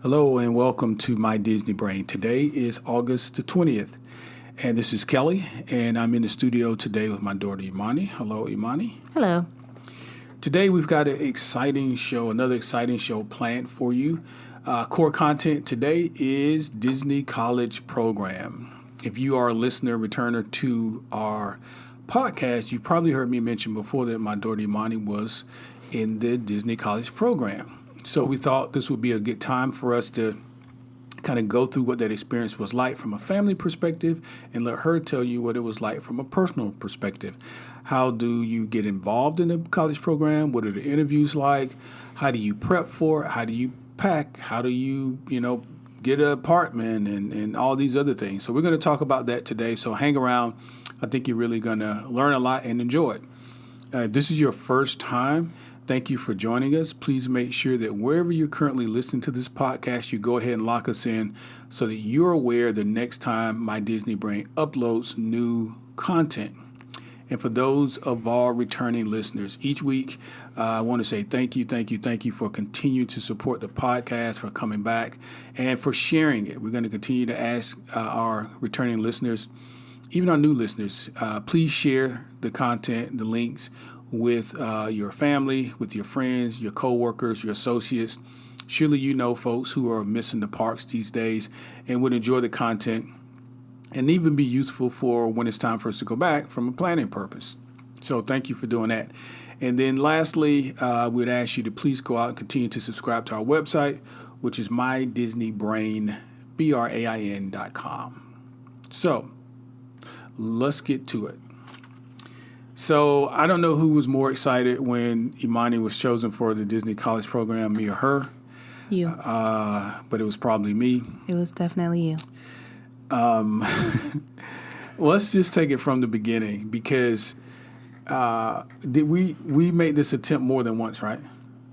Hello and welcome to My Disney Brain. Today is August the 20th, and this is Kelly, and I'm in the studio today with my daughter Imani. Hello, Imani. Hello. Today we've got another exciting show planned for you. Core content today is Disney College Program. If you are a listener, returner to our podcast, you've probably heard me mention before that my daughter Imani was in the Disney College Program. So we thought this would be a good time for us to kind of go through what that experience was like from a family perspective and let her tell you what it was like from a personal perspective. How do you get involved in the college program? What are the interviews like? How do you prep for it? How do you pack? How do you, get an apartment and all these other things? So we're going to talk about that today. So hang around. I think you're really going to learn a lot and enjoy it. If this is your first time, thank you for joining us. Please make sure that wherever you're currently listening to this podcast, you go ahead and lock us in so that you're aware the next time My Disney Brain uploads new content. And for those of our returning listeners, each week, I want to say thank you for continuing to support the podcast, for coming back, and for sharing it. We're going to continue to ask our returning listeners, even our new listeners, please share the content, the links, with your family, with your friends, your coworkers, your associates. Surely you know folks who are missing the parks these days and would enjoy the content and even be useful for when it's time for us to go back from a planning purpose. So thank you for doing that. And then lastly, we'd ask you to please go out and continue to subscribe to our website, which is mydisneybrain.com. So let's get to it. So I don't know who was more excited when Imani was chosen for the Disney College Program, me or her. You. But it was probably me. It was definitely you. Let's just take it from the beginning because did we made this attempt more than once, right?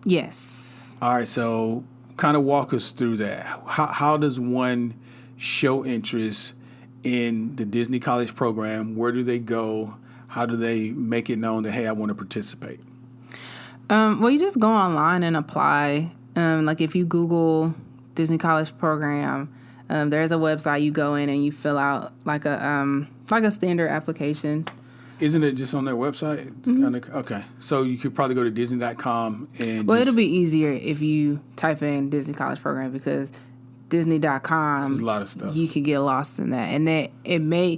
Yes. All right, so kind of walk us through that. How does one show interest in the Disney College Program? Where do they go? How do they make it known that, hey, I want to participate? Well, you just go online and apply. Like if you Google Disney College Program, there's a website you go in and you fill out like a standard application. Isn't it just on their website? Mm-hmm. Okay. So you could probably go to Disney.com and it'll be easier if you type in Disney College Program because Disney.com, there's a lot of stuff. You could get lost in that. And that you may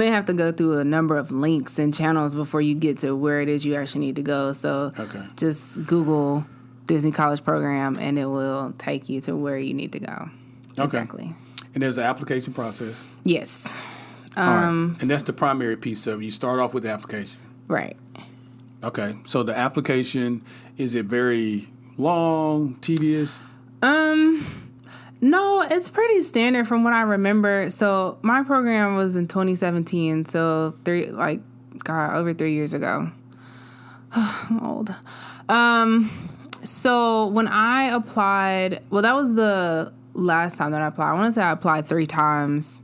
have to go through a number of links and channels before you get to where it is you actually need to go. So Just Google Disney College Program and it will take you to where you need to go. Okay. Exactly. And there's an application process? Yes. All right. And that's the primary piece of it. You start off with the application. Right. Okay. So the application, is it very long, tedious? No, it's pretty standard from what I remember. So my program was in 2017, so over 3 years ago. I'm old. So when I applied, that was the last time that I applied. I want to say I applied 3 times.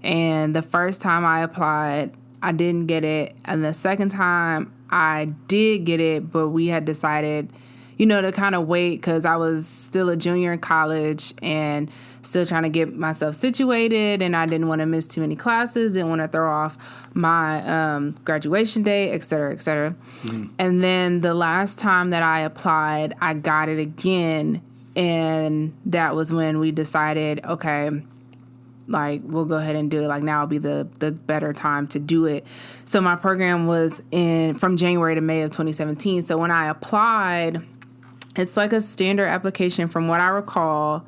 And the first time I applied, I didn't get it. And the second time I did get it, but we had decided to kind of wait because I was still a junior in college and still trying to get myself situated. And I didn't want to miss too many classes, didn't want to throw off my graduation day, et cetera, et cetera. Mm-hmm. And then the last time that I applied, I got it again. And that was when we decided, okay, we'll go ahead and do it. Now will be the better time to do it. So my program was from January to May of 2017. So when I applied, it's like a standard application from what I recall.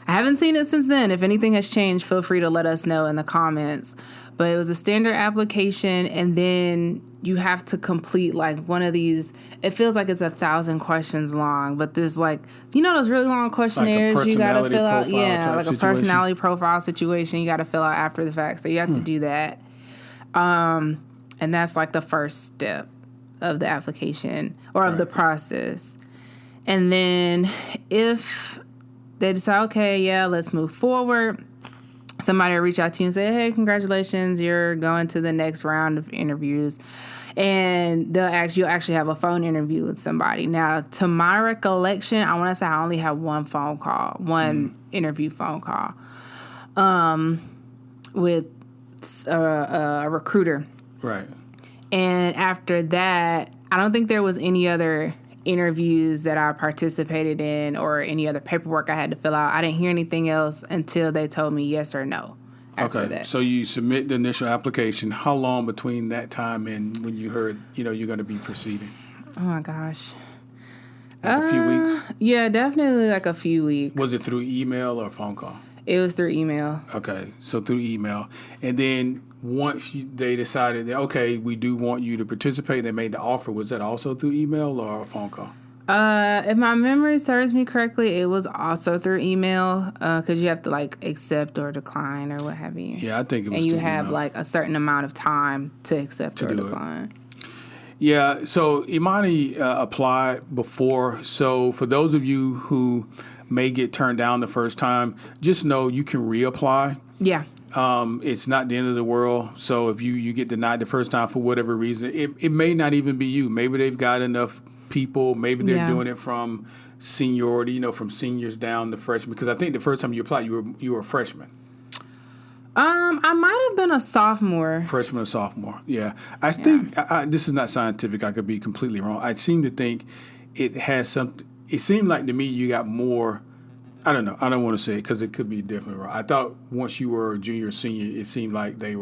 I haven't seen it since then. If anything has changed, feel free to let us know in the comments. But it was a standard application, and then you have to complete one of these. It feels like it's 1,000 questions long, but there's those really long questionnaires you got to fill out. Yeah, like a personality profile situation you got to fill out after the fact. So you have to do that. And that's the first step of the application or of the process. And then if they decide, okay, yeah, let's move forward, somebody will reach out to you and say, hey, congratulations, you're going to the next round of interviews. And you'll actually have a phone interview with somebody. Now, to my recollection, I want to say I only had one interview phone call with a recruiter. Right. And after that, I don't think there was any other interviews that I participated in or any other paperwork I had to fill out. I didn't hear anything else until they told me yes or no. After that. So you submit the initial application. How long between that time and when you heard, you're going to be proceeding? Oh my gosh. Like a few weeks? Yeah, definitely like a few weeks. Was it through email or phone call? It was through email. Okay, so through email. And then once they decided that, okay, we do want you to participate, they made the offer, was that also through email or a phone call? If my memory serves me correctly, it was also through email because you have to like accept or decline or what have you. Yeah, I think it was. And you through have email. like a certain amount of time to accept or decline. Yeah, so Imani applied before. So for those of you who may get turned down the first time, just know you can reapply. Yeah. It's not the end of the world. So if you get denied the first time for whatever reason, it may not even be you. Maybe they've got enough people. Maybe they're doing it from seniority, from seniors down to freshmen. Because I think the first time you applied, you were a freshman. I might have been a sophomore. Freshman or sophomore, yeah. I think this is not scientific. I could be completely wrong. I seem to think it has something. It seemed like to me you got more. I don't know. I don't want to say it because it could be definitely wrong. I thought once you were a junior or senior, it seemed like they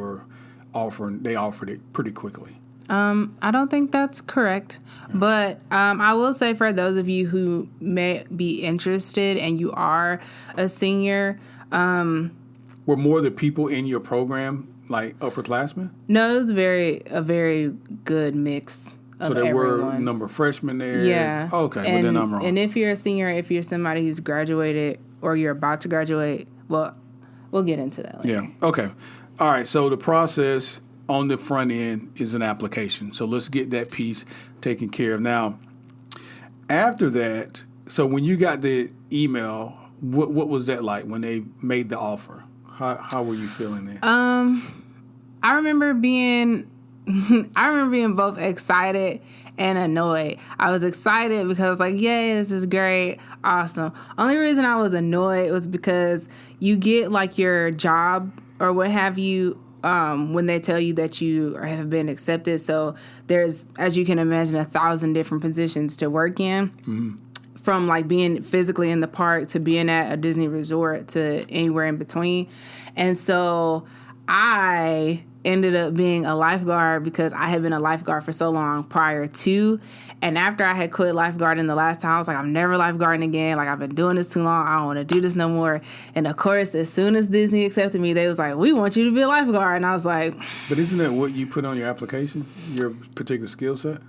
offered it pretty quickly. I don't think that's correct, but I will say for those of you who may be interested and you are a senior, were more of the people in your program like upperclassmen? No, it was a very good mix of so there everyone. were a number of freshmen there? Yeah. Okay, well then I'm wrong. And if you're a senior, if you're somebody who's graduated or you're about to graduate, well, we'll get into that later. Yeah, okay. All right, so the process on the front end is an application. So let's get that piece taken care of. Now, after that, so when you got the email, what was that like when they made the offer? How were you feeling there? I remember being both excited and annoyed. I was excited because I was like, yay, this is great, awesome. Only reason I was annoyed was because you get like your job or what have you when they tell you that you have been accepted. So there's, as you can imagine, 1,000 different positions to work in. Mm-hmm. From like being physically in the park to being at a Disney resort to anywhere in between. And so I ended up being a lifeguard because I had been a lifeguard for so long prior to. And after I had quit lifeguarding the last time, I was like, I'm never lifeguarding again. Like, I've been doing this too long. I don't want to do this no more. And of course, as soon as Disney accepted me, they was like, we want you to be a lifeguard. And I was like... But isn't that what you put on your application, your particular skill set?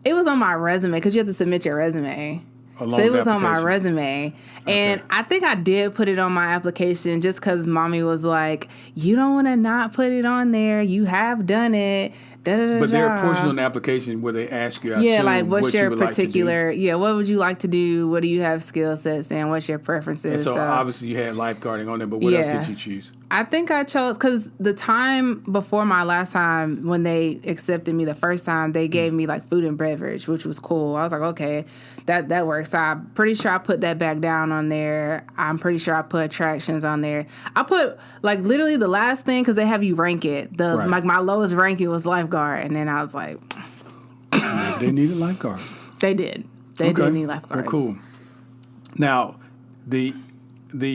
It was on my resume because you have to submit your resume. So it was on my resume. And I think I did put it on my application just because mommy was like, you don't want to not put it on there. You have done it. But there are portions on the application where they ask you, like what's your particular, what would you like to do? What do you have skill sets and what's your preferences? And so obviously you had lifeguarding on there, but what else did you choose? I think I chose, because the time before my last time when they accepted me the first time, they gave me like food and beverage, which was cool. I was like, okay, that works. So I'm pretty sure I put that back down on there. I'm pretty sure I put attractions on there. I put like literally the last thing because they have you rank it. Like my lowest ranking was lifeguard, and then I was like, they needed lifeguards. They did. They did need lifeguards. Well, cool. Now, the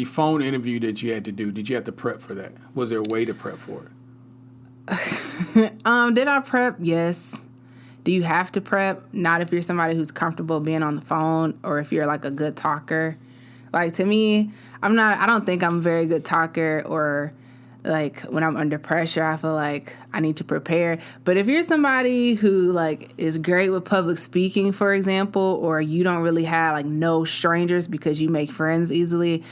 phone interview that you had to do, did you have to prep for that? Was there a way to prep for it? Did I prep? Yes. Do you have to prep? Not if you're somebody who's comfortable being on the phone or if you're like a good talker. Like to me, I don't think I'm a very good talker, or like when I'm under pressure, I feel like I need to prepare. But if you're somebody who like is great with public speaking, for example, or you don't really have like no strangers because you make friends easily,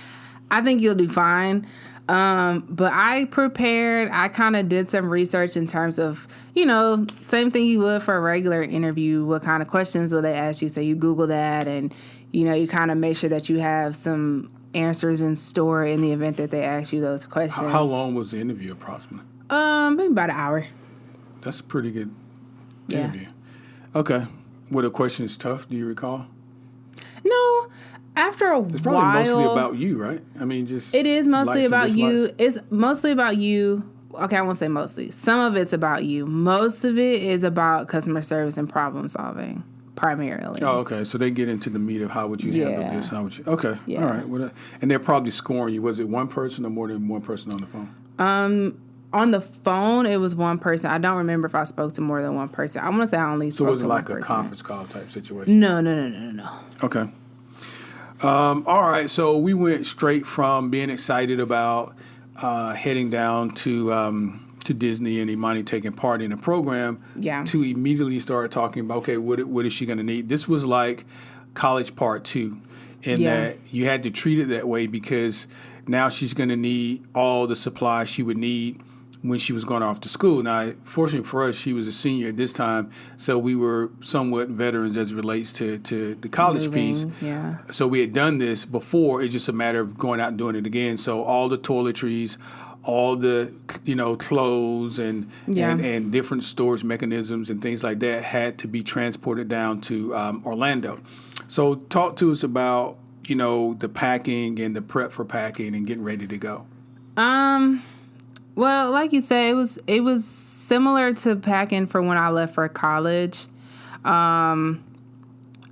I think you'll do fine. But I prepared. I kind of did some research in terms of, same thing you would for a regular interview. What kind of questions will they ask you? So you Google that and, you kind of make sure that you have some answers in store in the event that they ask you those questions. How long was the interview approximately? Maybe about an hour. That's pretty good. Yeah. interview. Okay. Were the questions tough? Do you recall? No. After a It's probably while, mostly about you, right? I mean, just it is mostly likes and about you. dislikes. It's mostly about you. Okay, I won't say mostly. Some of it's about you. Most of it is about customer service and problem solving, primarily. Oh, okay. So they get into the meat of how would you handle Yeah. this? How would you? Okay. Yeah. All right. Well, and they're probably scoring you. Was it one person or more than one person on the phone? On the phone, it was one person. I don't remember if I spoke to more than one person. I want to say I only So spoke was it to like one a person. conference call type situation? No. Okay. All right. So we went straight from being excited about heading down to Disney and Imani taking part in the program Yeah. to immediately start talking about, okay, what is she going to need? This was like college part 2 in Yeah. that you had to treat it that way because now she's going to need all the supplies she would need when she was going off to school. Now, fortunately for us, she was a senior at this time, so we were somewhat veterans as it relates to the college piece. Yeah. So we had done this before. It's just a matter of going out and doing it again. So all the toiletries, all the clothes and different storage mechanisms and things like that had to be transported down to Orlando. So talk to us about the packing and the prep for packing and getting ready to go. Well, like you said, it was similar to packing for when I left for college. I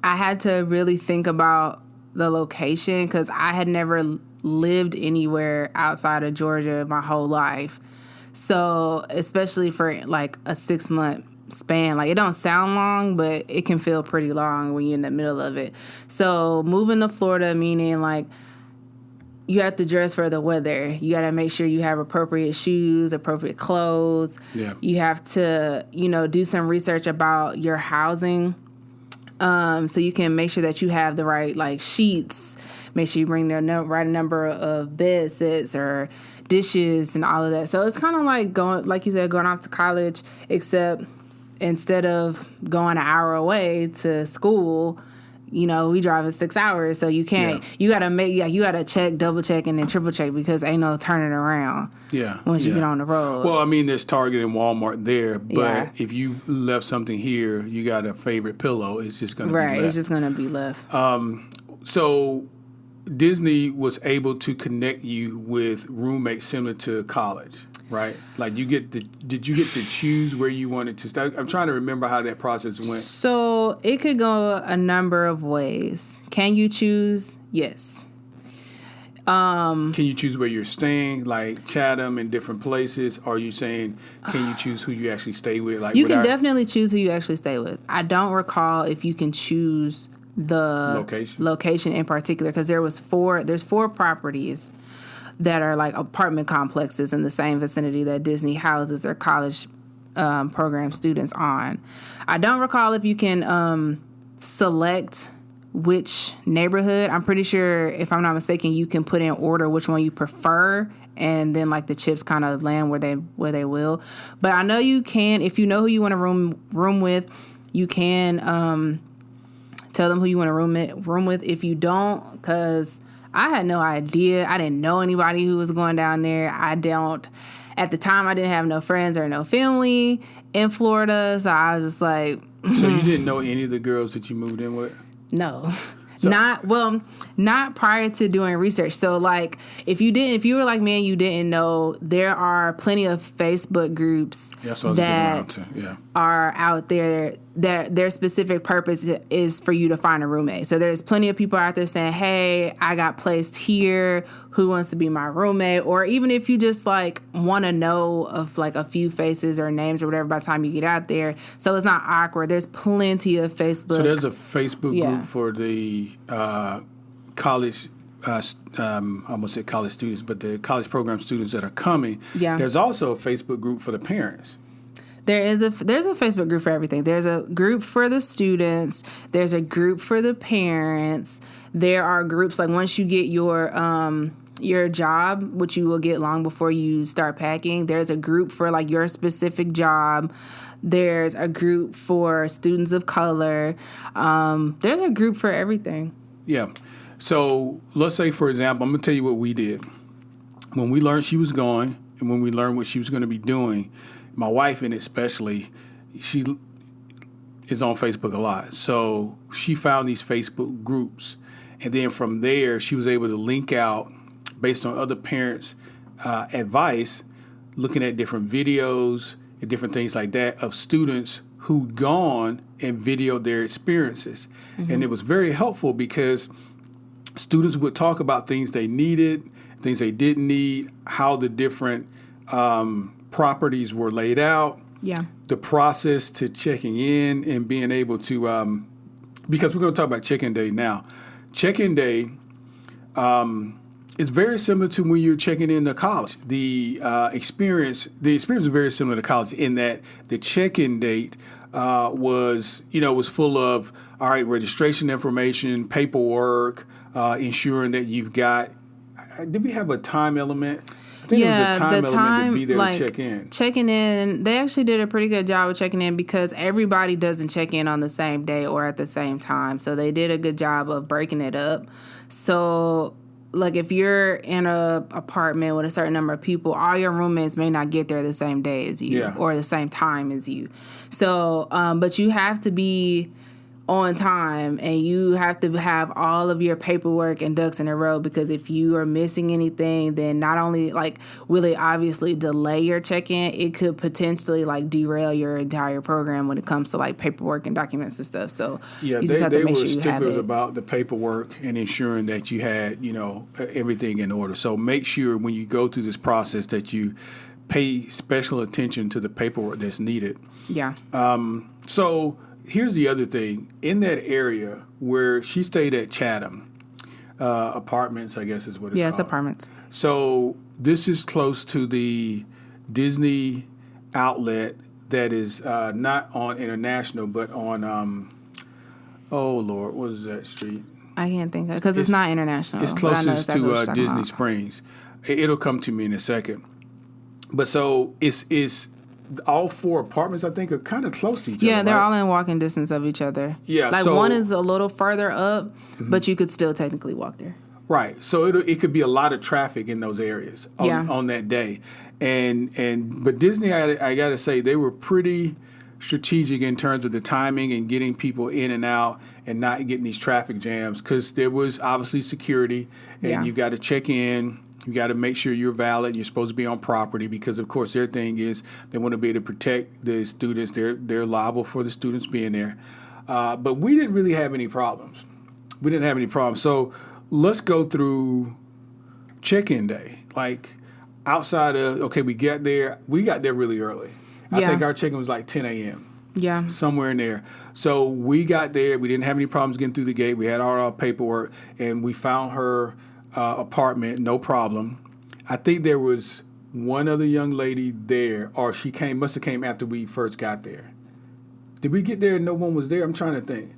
had to really think about the location because I had never lived anywhere outside of Georgia my whole life. So, especially for like a 6-month span, like it don't sound long, but it can feel pretty long when you're in the middle of it. So, moving to Florida, meaning like you have to dress for the weather. You got to make sure you have appropriate shoes, appropriate clothes. Yeah. You have to, do some research about your housing. So you can make sure that you have the right like sheets. Make sure you bring the right number of bed sets or dishes and all of that. So it's kind of like going off to college, except instead of going an hour away to school, we driving 6 hours, so you can't. Yeah. You gotta check, double check, and then triple check because ain't no turning around. Yeah. Once you get on the road. Well, I mean, there's Target and Walmart there, but Yeah. if you left something here, you got a favorite pillow. It's just going to be left. It's just gonna be left. So Disney was able to connect you with roommates similar to college, right? Like did you get to choose where you wanted to stay? I'm trying to remember how that process went. So it could go a number of ways. Can you choose? Yes. Can you choose where you're staying, like Chatham and different places? Or are you saying, can you choose who you actually stay with? Like you can definitely choose who you actually stay with. I don't recall if you can choose the location in particular because there's 4 properties that are like apartment complexes in the same vicinity that Disney houses their college program students on. I don't recall if you can select which neighborhood. I'm pretty sure, if I'm not mistaken, you can put in order which one you prefer, and then like the chips kind of land where they will. But I know you can, if you know who you want to room with, you can tell them who you want to room with. If you don't, because I had no idea. I didn't know anybody who was going down there. At the time, I didn't have no friends or no family in Florida, so I was just like... So you didn't know any of the girls that you moved in with? No. Not prior to doing research. So like if you were like me and you didn't know, there are plenty of Facebook groups that are out there that their specific purpose is for you to find a roommate. So there's plenty of people out there saying, hey, I got placed here. Who wants to be my roommate? Or even if you just like want to know of like a few faces or names or whatever by the time you get out there. So it's not awkward. There's plenty of Facebook. So there's a Facebook group for the college, I almost said college students, but the college program students that are coming. Yeah. There's also a Facebook group for the parents. There's a Facebook group for everything. There's a group for the students. There's a group for the parents. There are groups like once you get your job, which you will get long before you start packing. There's a group for like your specific job. There's a group for students of color. There's a group for everything. Yeah. So let's say, for example, I'm going to tell you what we did. When we learned she was going and when we learned what she was going to be doing, my wife, and especially, is on Facebook a lot. So she found these Facebook groups. And then from there, she was able to link out based on other parents' advice, looking at different videos and different things like that of students who'd gone and videoed their experiences. Mm-hmm. And it was very helpful because students would talk about things they needed, things they didn't need, how the different properties were laid out. Yeah. The process to checking in and being able to, because we're going to talk about check-in day now. Check-in day is very similar to when you're checking in to college. The experience is very similar to college in that the check-in date was full of, all right, registration information, paperwork, ensuring that you've got. Did we have a time element? I think there was a time element to be there to check in. Checking in, they actually did a pretty good job of checking in because everybody doesn't check in on the same day or at the same time. So they did a good job of breaking it up. So, like, if you're in a apartment with a certain number of people, all your roommates may not get there the same day as you or the same time as you. So, but you have to be on time and you have to have all of your paperwork and ducks in a row, because if you are missing anything, then not only will it obviously delay your check-in, it could potentially derail your entire program when it comes to paperwork and documents and stuff. So you just have to make sure you have it. They were sticklers about the paperwork and ensuring that you had everything in order. So make sure when you go through this process that you pay special attention to the paperwork that's needed. Yeah. So here's the other thing. In that area where she stayed at Chatham, apartments, I guess is what it's called. Yeah, it's apartments. So this is close to the Disney outlet that is not on International, but on, oh, Lord, what is that street? I can't think of it because it's not International. It's closest to Disney Springs. It'll come to me in a second. But so it's all four apartments, I think, are kind of close to each other. Yeah, they're all in walking distance of each other. Yeah, one is a little further up, but you could still technically walk there. Right. So it could be a lot of traffic in those areas on that day. But Disney, I got to say, they were pretty strategic in terms of the timing and getting people in and out and not getting these traffic jams, because there was obviously security and you got to check in. You got to make sure you're valid. You're supposed to be on property because, of course, their thing is they want to be able to protect the students. They're liable for the students being there. But we didn't really have any problems. So let's go through check-in day. Outside of, we got there really early. I think our check-in was 10 a.m. Yeah. Somewhere in there. So we got there. We didn't have any problems getting through the gate. We had all our paperwork, and we found her apartment, no problem. I think there was one other young lady there, or she must have came after we first got there. Did we get there and no one was there? I'm trying to think.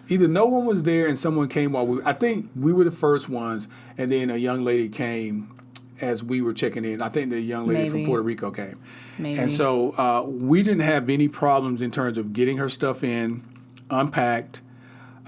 Either no one was there and someone came I think we were the first ones, and then a young lady came as we were checking in. I think the young lady from Puerto Rico came. Maybe. And so we didn't have any problems in terms of getting her stuff in, unpacked,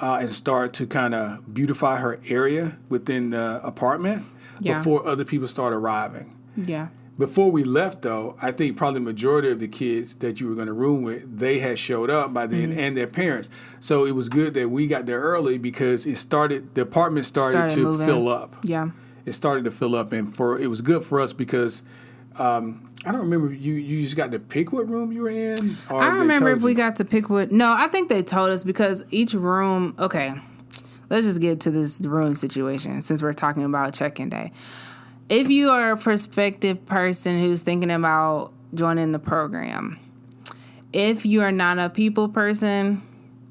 and start to kind of beautify her area within the apartment before other people start arriving. Yeah. Before we left, though, I think probably the majority of the kids that you were going to room with, they had showed up by then, and their parents. So it was good that we got there early because the apartment started to moving. fill up. Yeah. It started to fill up, and it was good for us because I don't remember, you just got to pick what room you were in? I don't remember if we got to pick what. No, I think they told us because each room. Okay, let's just get to this room situation since we're talking about check-in day. If you are a prospective person who's thinking about joining the program, if you are not a people person,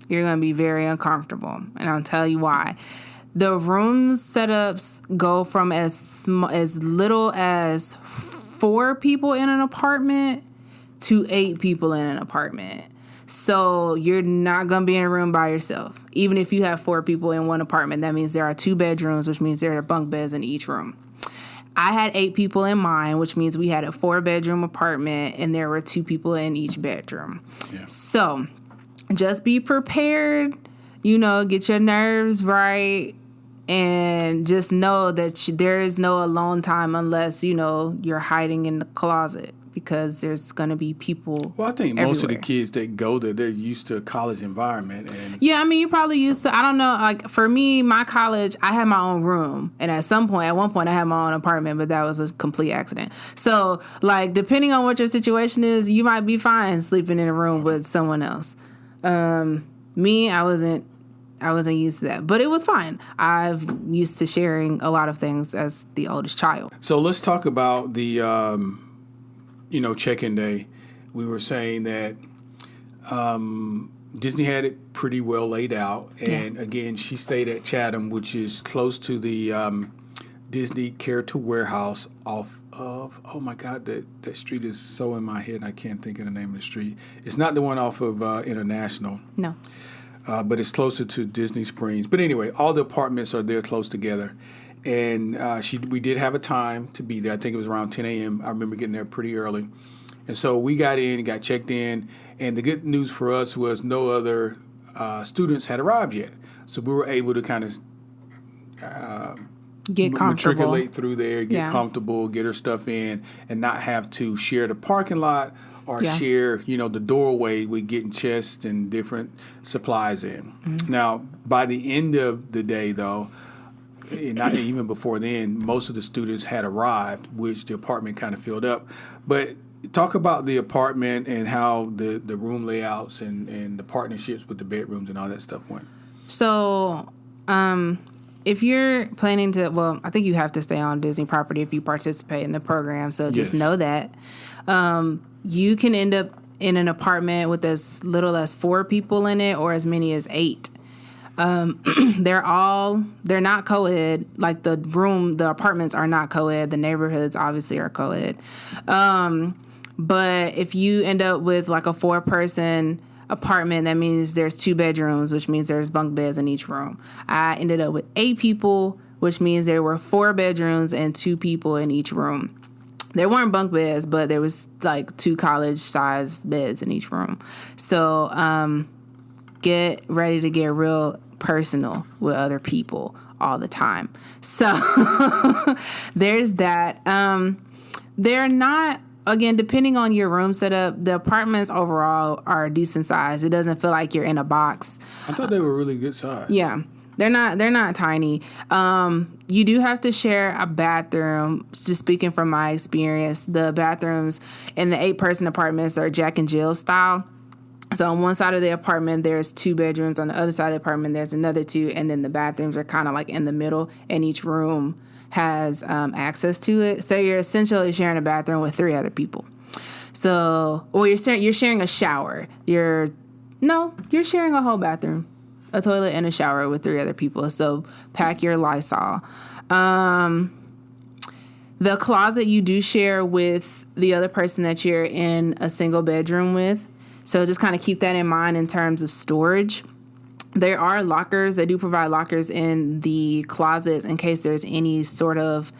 you're going to be very uncomfortable, and I'll tell you why. The room setups go from as little as 4 people in an apartment to 8 people in an apartment. So you're not going to be in a room by yourself. Even if you have 4 people in one apartment, that means there are 2 bedrooms, which means there are bunk beds in each room. I had 8 people in mine, which means we had a 4-bedroom apartment and there were 2 people in each bedroom. Yeah. So just be prepared, get your nerves right. And just know that there is no alone time unless, you're hiding in the closet because there's going to be people. Well, I think everywhere. most of the kids that go there, they're used to a college environment. And Yeah, I mean, you probably used to, I don't know, like for me, my college, I had my own room. And at one point, I had my own apartment, but that was a complete accident. So, like, depending on what your situation is, you might be fine sleeping in a room with someone else. Me, I wasn't used to that, but it was fine. I'm used to sharing a lot of things as the oldest child. so let's talk about the, check-in day. We were saying that Disney had it pretty well laid out. And again, she stayed at Chatham, which is close to the Disney Character Warehouse off of, oh my God, that street is so in my head, I can't think of the name of the street. It's not the one off of International. No. But it's closer to Disney Springs. But anyway, all the apartments are there close together. And we did have a time to be there. I think it was around 10 a.m. I remember getting there pretty early. And so we got in, got checked in. And the good news for us was no other students had arrived yet. So we were able to kind of Get comfortable. matriculate through there, get comfortable, get her stuff in, and not have to share the parking lot or share, the doorway with getting chests and different supplies in. Mm-hmm. Now, by the end of the day, though, not even before then, most of the students had arrived, which the apartment kind of filled up. But talk about the apartment and how the room layouts and the partnerships with the bedrooms and all that stuff went. So, if you're planning to, well, I think you have to stay on Disney property if you participate in the program. So just know that. You can end up in an apartment with as little as 4 people in it or as many as 8. They're not co-ed. Like the apartments are not co-ed. The neighborhoods obviously are co-ed. But if you end up with like a 4-person apartment, that means there's 2 bedrooms, which means there's bunk beds in each room. I ended up with 8 people, which means there were 4 bedrooms and 2 people in each room. There weren't bunk beds, but there was like 2 college-sized beds in each room. So get ready to get real personal with other people all the time. So there's that. They're not, again, depending on your room setup, the apartments overall are decent size. It doesn't feel like you're in a box. I thought they were really good size. Yeah. They're not tiny. You do have to share a bathroom. Just speaking from my experience, the bathrooms in the 8-person apartments are Jack and Jill style. So on one side of the apartment, there's 2 bedrooms. On the other side of the apartment, there's another 2. And then the bathrooms are kind of like in the middle. And each room has access to it. So you're essentially sharing a bathroom with 3 other people. So, or you're sharing a shower. You're sharing a whole bathroom. A toilet and a shower with 3 other people. So pack your Lysol. The closet you do share with the other person that you're in a single bedroom with. So just kind of keep that in mind in terms of storage. There are lockers. They do provide lockers in the closets in case there's any sort of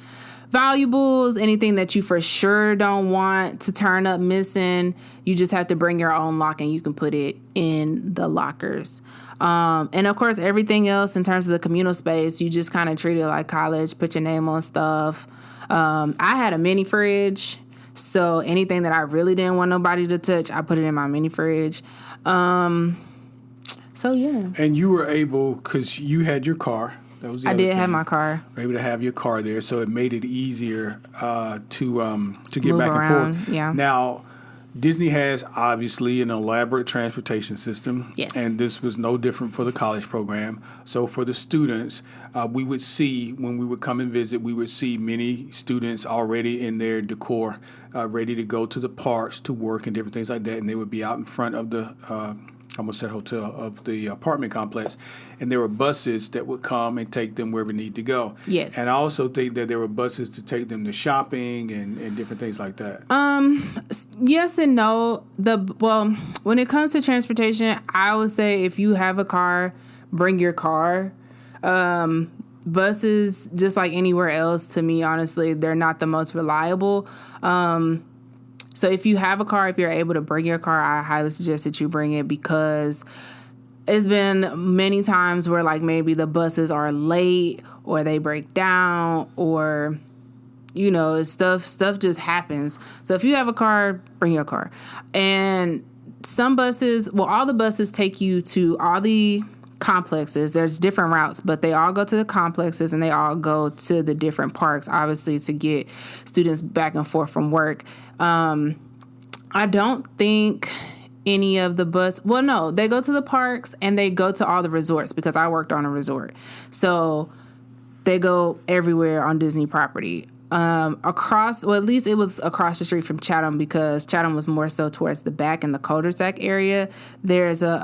valuables, anything that you for sure don't want to turn up missing. You just have to bring your own lock and you can put it in the lockers. And of course, everything else in terms of the communal space, you just kind of treat it like college, put your name on stuff. I had a mini fridge, so anything that I really didn't want nobody to touch, I put it in my mini fridge. So yeah. And you were able, because you had your car. That was the other I did thing. have my car. Were able to have your car there, so it made it easier to get Move back around, and forth. yeah. Now, Disney has obviously an elaborate transportation system, yes, and this was no different for the college program. So for the students, we would see when we would come and visit, we would see many students already in their decor, ready to go to the parks to work and different things like that, and they would be out in front of the I almost said hotel, of the apartment complex, and there were buses that would come and take them where we need to go. Yes. And I also think that there were buses to take them to shopping and different things like that. Yes and no. When it comes to transportation, I would say if you have a car, bring your car. Buses, just like anywhere else, to me, honestly, they're not the most reliable. So if you have a car, if you're able to bring your car, I highly suggest that you bring it, because it's been many times where like maybe the buses are late or they break down or stuff just happens. So if you have a car, bring your car. And some buses, all the buses take you to all the complexes. There's different routes, but they all go to the complexes and they all go to the different parks, obviously, to get students back and forth from work. I don't think any of the no, they go to the parks and they go to all the resorts because I worked on a resort. So they go everywhere on Disney property. At least it was across the street from Chatham because Chatham was more so towards the back in the cul-de-sac area. There's a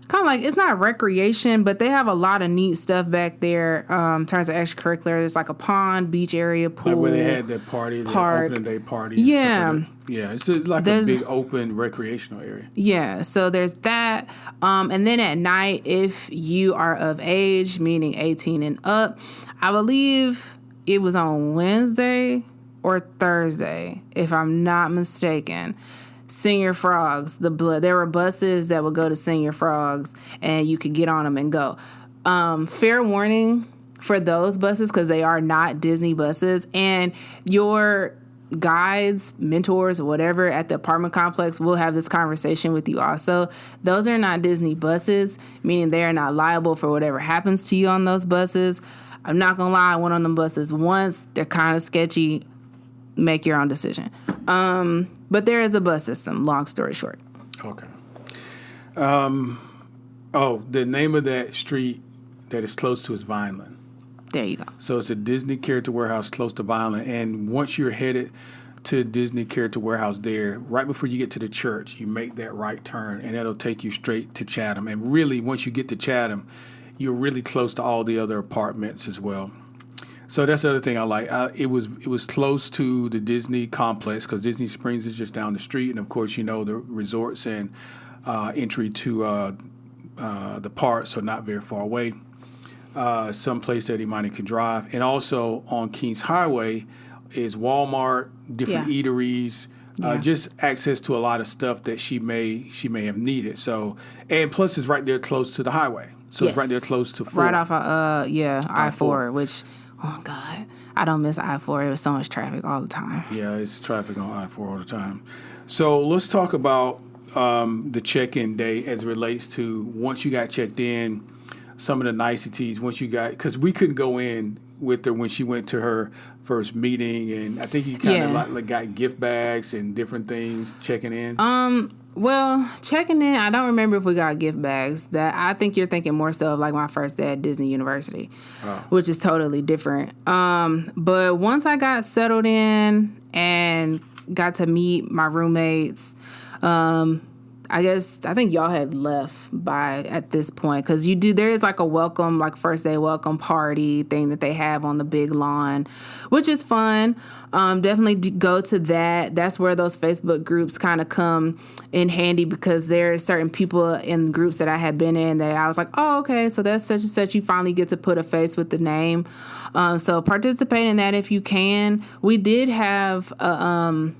kind of like, it's not recreation, but they have a lot of neat stuff back there in terms of extracurricular. There's like a pond, beach area, pool. Like where they had that party, the opening day party. Yeah. Yeah, it's like a big open recreational area. Yeah, so there's that. And then at night, if you are of age, meaning 18 and up, I believe it was on Wednesday or Thursday, if I'm not mistaken. Senior Frogs, there were buses that would go to Senior Frogs, and you could get on them and go. Fair warning for those buses, because they are not Disney buses, and your guides, mentors, whatever at the apartment complex will have this conversation with you also. Those are not Disney buses, meaning they are not liable for whatever happens to you on those buses. I'm not gonna lie, I went on them buses once. They're kind of sketchy. Make your own decision. But there is a bus system, long story short. Okay. The name of that street that is close to is Vineland. There you go. So it's a Disney Character Warehouse close to Vineland. And once you're headed to Disney Character Warehouse there, right before you get to the church, you make that right turn, and that'll take you straight to Chatham. And really, once you get to Chatham, you're really close to all the other apartments as well. So that's the other thing I like. It was close to the Disney complex because Disney Springs is just down the street, and of course, the resorts and entry to the parks are not very far away. Some place that Imani can drive, and also on Kings Highway is Walmart, different eateries, just access to a lot of stuff that she may have needed. So, and plus it's right there close to the highway. So it's right there close to 4. Right off I-4, which, oh God, I don't miss I-4. It was so much traffic all the time. Yeah, it's traffic on I-4 all the time. So let's talk about the check-in day as it relates to once you got checked in, some of the niceties because we couldn't go in with her when she went to her first meeting, and I think you kind of got gift bags and different things checking in. Well, checking in, I don't remember if we got gift bags. That I think you're thinking more so of like my first day at Disney University, which is totally different. But once I got settled in and got to meet my roommates, I think y'all had left by at this point because there is like a welcome, like first day welcome party thing that they have on the big lawn, which is fun. Definitely go to that. That's where those Facebook groups kind of come in handy because there are certain people in groups that I had been in that I was like, oh, okay, so that's such and such. You finally get to put a face with the name. So participate in that if you can. We did have a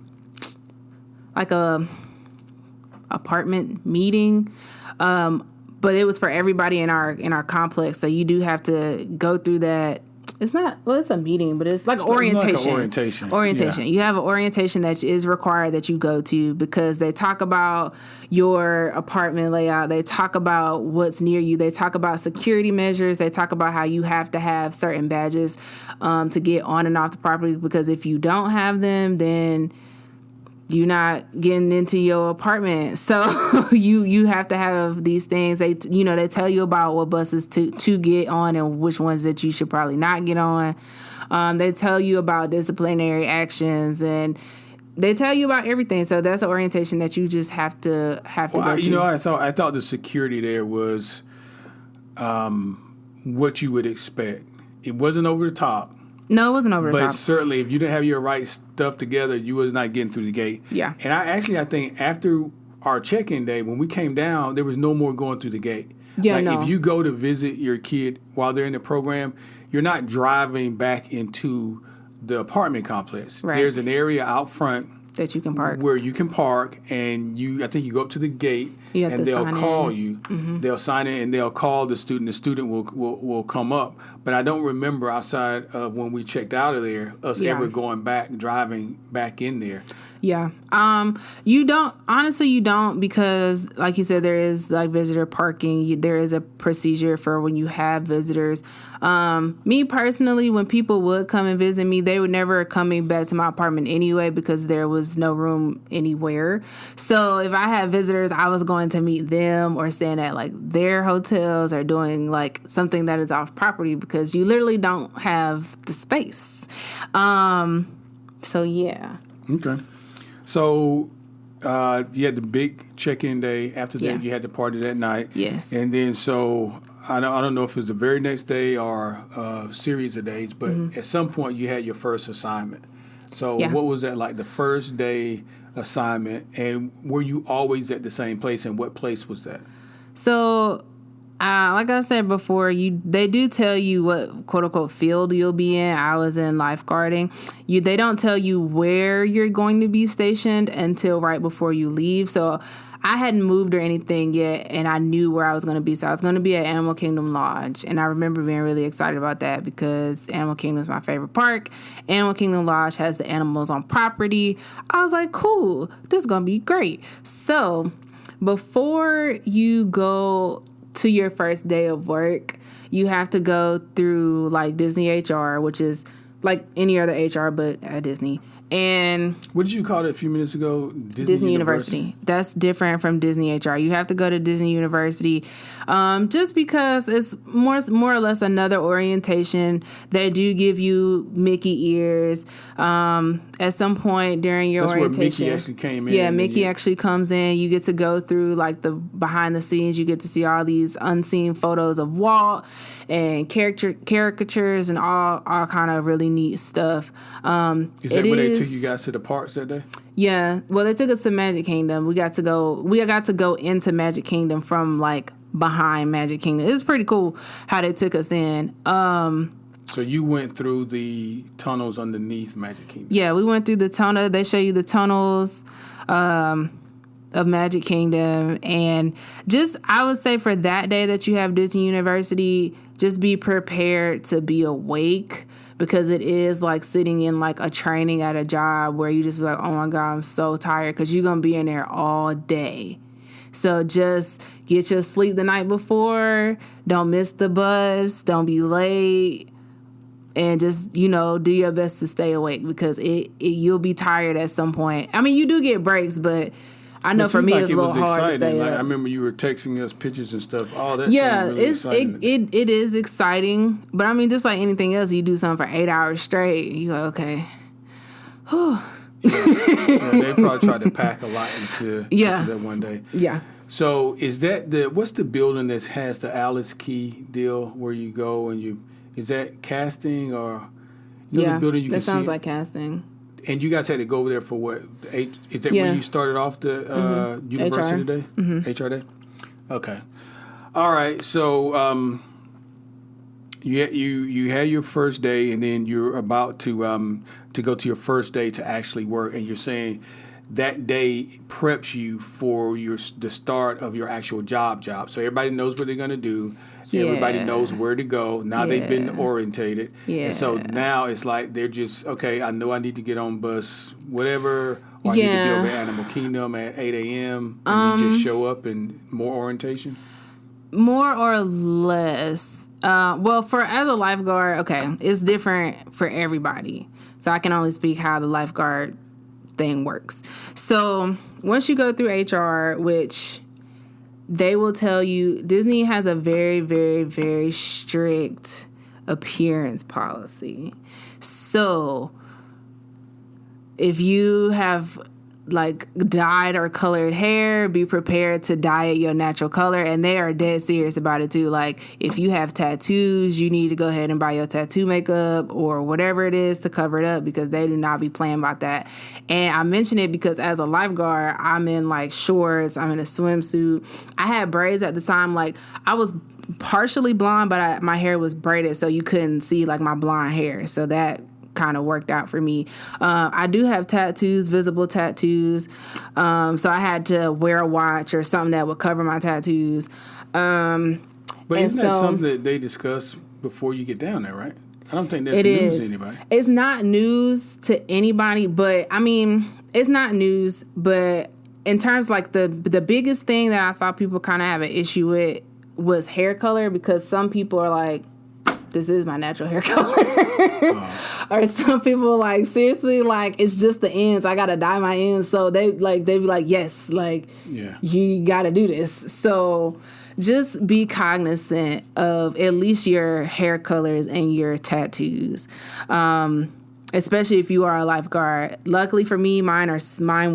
apartment meeting, but it was for everybody in our complex. So you do have to go through that. It's a meeting, but it's like orientation. Like orientation. Orientation. Yeah. You have an orientation that is required that you go to because they talk about your apartment layout. They talk about what's near you. They talk about security measures. They talk about how you have to have certain badges to get on and off the property because if you don't have them, then you're not getting into your apartment. So you have to have these things. They tell you about what buses to get on and which ones that you should probably not get on. They tell you about disciplinary actions and they tell you about everything. So that's an orientation that you just have to go to. I thought the security there was what you would expect. It wasn't over the top. No, it wasn't over the top. But certainly, if you didn't have your right stuff together, you was not getting through the gate. Yeah. And I think after our check-in day, when we came down, there was no more going through the gate. Yeah, If you go to visit your kid while they're in the program, you're not driving back into the apartment complex. Right. There's an area out front that you can park. Where you can park, and I think you go up to the gate, and they'll call you. Mm-hmm. They'll sign in, and they'll call the student. The student will come up. But I don't remember outside of when we checked out of there, us ever driving back in there. Yeah. You don't, because like you said, there is like visitor parking. There is a procedure for when you have visitors. Me personally, when people would come and visit me, they would never coming back to my apartment anyway, because there was no room anywhere. So if I had visitors, I was going to meet them or staying at like their hotels or doing like something that is off property, because you literally don't have the space. So yeah. Okay. So you had the big check-in day. After that, you had the party that night. Yes. And then so I don't know if it was the very next day or a series of days, but at some point you had your first assignment. So what was that like, the first day assignment? And were you always at the same place? And what place was that? So like I said before, they do tell you what quote unquote field you'll be in. I was in lifeguarding. They don't tell you where you're going to be stationed until right before you leave. So I hadn't moved or anything yet, and I knew where I was going to be. So I was going to be at Animal Kingdom Lodge, and I remember being really excited about that because Animal Kingdom is my favorite park. Animal Kingdom Lodge has the animals on property. I was like, cool, this is going to be great. So before you go to your first day of work, you have to go through like Disney HR, which is like any other HR but at Disney. And what did you call it a few minutes ago? Disney University. That's different from Disney HR. You have to go to Disney University, just because it's more or less another orientation. They do give you Mickey ears at some point during your orientation. That's where Mickey actually came in. Yeah, Mickey actually comes in. You get to go through like the behind the scenes. You get to see all these unseen photos of Walt and caricatures and all kind of really neat stuff. Is that where they took you guys to the parks that day? Yeah. Well, they took us to Magic Kingdom. We got to go into Magic Kingdom from like behind Magic Kingdom. It was pretty cool how they took us in. So you went through the tunnels underneath Magic Kingdom? Yeah, we went through the tunnel. They show you the tunnels of Magic Kingdom. And just, I would say for that day that you have Disney University, just be prepared to be awake, because it is like sitting in like a training at a job where you just be like, oh my God, I'm so tired, because you're going to be in there all day. So just get your sleep the night before. Don't miss the bus. Don't be late. And just, do your best to stay awake, because you'll be tired at some point. I mean, you do get breaks, but I know for me it's a little hard to stay up. I remember you were texting us pictures and stuff. Oh, that's really exciting. It is exciting. But I mean, just like anything else, you do something for 8 hours straight, you're like, okay. They probably tried to pack a lot into that one day. Yeah. So is that what's the building that has the Alice Key deal where you go and is that casting or the building you that can sounds see? like casting. And you guys had to go over there for what? Is that when you started off the university day? HR day? Okay. All right. So you had your first day, and then you're about to go to your first day to actually work, and you're saying that day preps you for the start of your actual job. So everybody knows what they're going to do. Yeah. Everybody knows where to go. Now they've been orientated. Yeah. And so now it's like they're just, okay, I know I need to get on bus, whatever, or I need to be over at Animal Kingdom at 8 a.m. and you just show up and more orientation? More or less. Well, as a lifeguard, okay, it's different for everybody. So I can only speak how the lifeguard thing works. So once you go through HR, which they will tell you, Disney has a very, very, very strict appearance policy. So if you have like dyed or colored hair, be prepared to dye it your natural color. And they are dead serious about it too. Like if you have tattoos, you need to go ahead and buy your tattoo makeup or whatever it is to cover it up, because they do not be playing about that. And I mention it because as a lifeguard, I'm in like shorts, I'm in a swimsuit. I had braids at the time. Like I was partially blonde, but my hair was braided, so you couldn't see like my blonde hair. So that kind of worked out for me. I do have tattoos, visible tattoos. So I had to wear a watch or something that would cover my tattoos. But isn't that something that they discuss before you get down there, right? I don't think that's news to anybody. It's not news to anybody, but I mean, it's not news, but in terms like the biggest thing that I saw people kind of have an issue with was hair color, because some people are like, this is my natural hair color. Or some people like, seriously, like, it's just the ends. I got to dye my ends. So they be like, yes, like, you got to do this. So just be cognizant of at least your hair colors and your tattoos. Especially if you are a lifeguard. Luckily for me, mine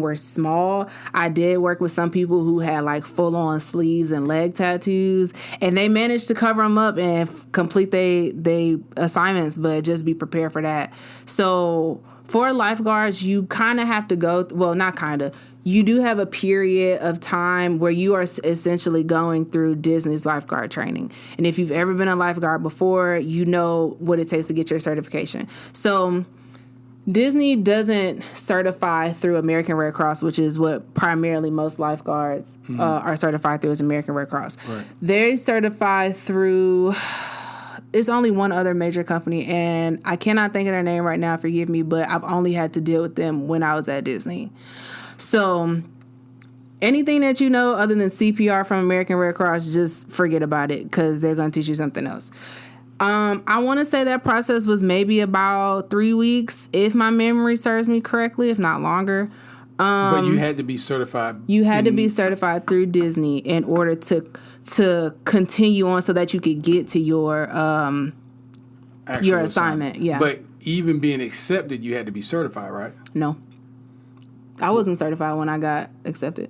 were small. I did work with some people who had like full-on sleeves and leg tattoos, and they managed to cover them up and complete they assignments, but just be prepared for that. So for lifeguards, you kind of have to you do have a period of time where you are essentially going through Disney's lifeguard training. And if you've ever been a lifeguard before, you know what it takes to get your certification. So Disney doesn't certify through American Red Cross, which is what primarily most lifeguards are certified through, is American Red Cross. Right. They're certified through, there's only one other major company, and I cannot think of their name right now, forgive me, but I've only had to deal with them when I was at Disney. So anything that you know other than CPR from American Red Cross, just forget about it, because they're going to teach you something else. I want to say that process was maybe about 3 weeks, if my memory serves me correctly, if not longer. But you had to be certified. You had to be certified through Disney in order to continue on, so that you could get to your assignment. Yeah. But even being accepted, you had to be certified, right? No, I wasn't certified when I got accepted.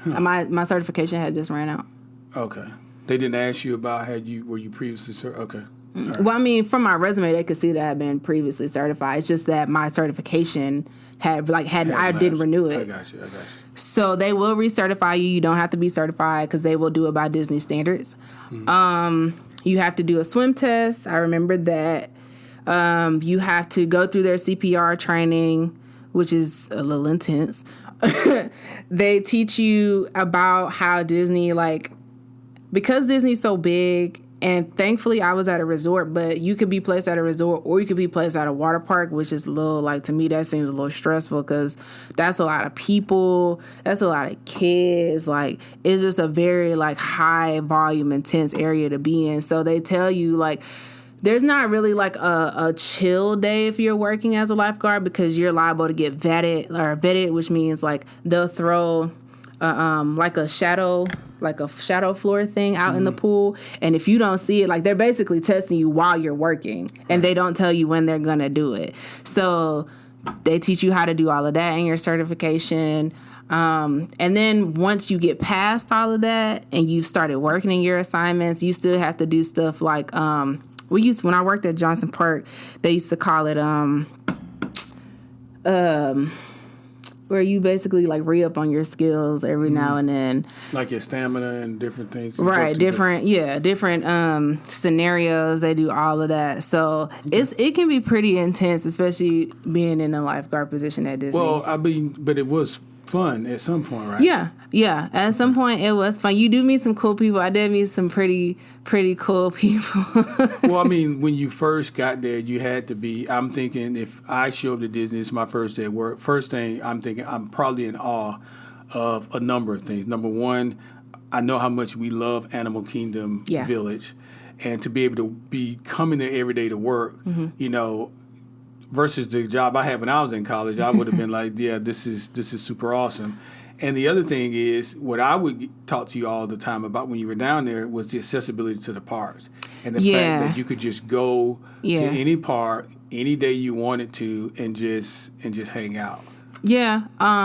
My certification had just ran out. Okay. They didn't ask you about were you previously certified? Okay. Right. Well, I mean, from my resume, they could see that I had been previously certified. It's just that my certification I didn't renew it. I got you. So they will recertify you. You don't have to be certified, because they will do it by Disney standards. Mm-hmm. You have to do a swim test. I remember that. You have to go through their CPR training, which is a little intense. They teach you about how Disney, because Disney's so big, and thankfully I was at a resort, but you could be placed at a resort or you could be placed at a water park, which is a little, to me, that seems a little stressful, because that's a lot of people, that's a lot of kids, it's just a very, high volume, intense area to be in. So they tell you, there's not really, a chill day if you're working as a lifeguard, because you're liable to get vetted, which means, they'll throw a shadow floor thing out in the pool, and if you don't see it, they're basically testing you while you're working, and they don't tell you when they're gonna do it. So they teach you how to do all of that in your certification, and then once you get past all of that and you've started working in your assignments, you still have to do stuff when I worked at Johnson Park, they used to call it where you basically re-up on your skills every now and then. Like your stamina and different things. Right, different scenarios. They do all of that. So it can be pretty intense, especially being in a lifeguard position at Disney. Well, but it was fun at some point, right? Yeah. At some point, it was fun. You do meet some cool people. I did meet some pretty cool people. Well, when you first got there, you had to be. I'm thinking, if I show up to Disney, it's my first day at work. First thing I'm thinking, I'm probably in awe of a number of things. Number one, I know how much we love Animal Kingdom Village, and to be able to be coming there every day to work, versus the job I had when I was in college, I would have been like, yeah, this is super awesome. And the other thing is, what I would talk to you all the time about when you were down there was the accessibility to the parks, and the fact that you could just go to any park any day you wanted to and just hang out. Yeah,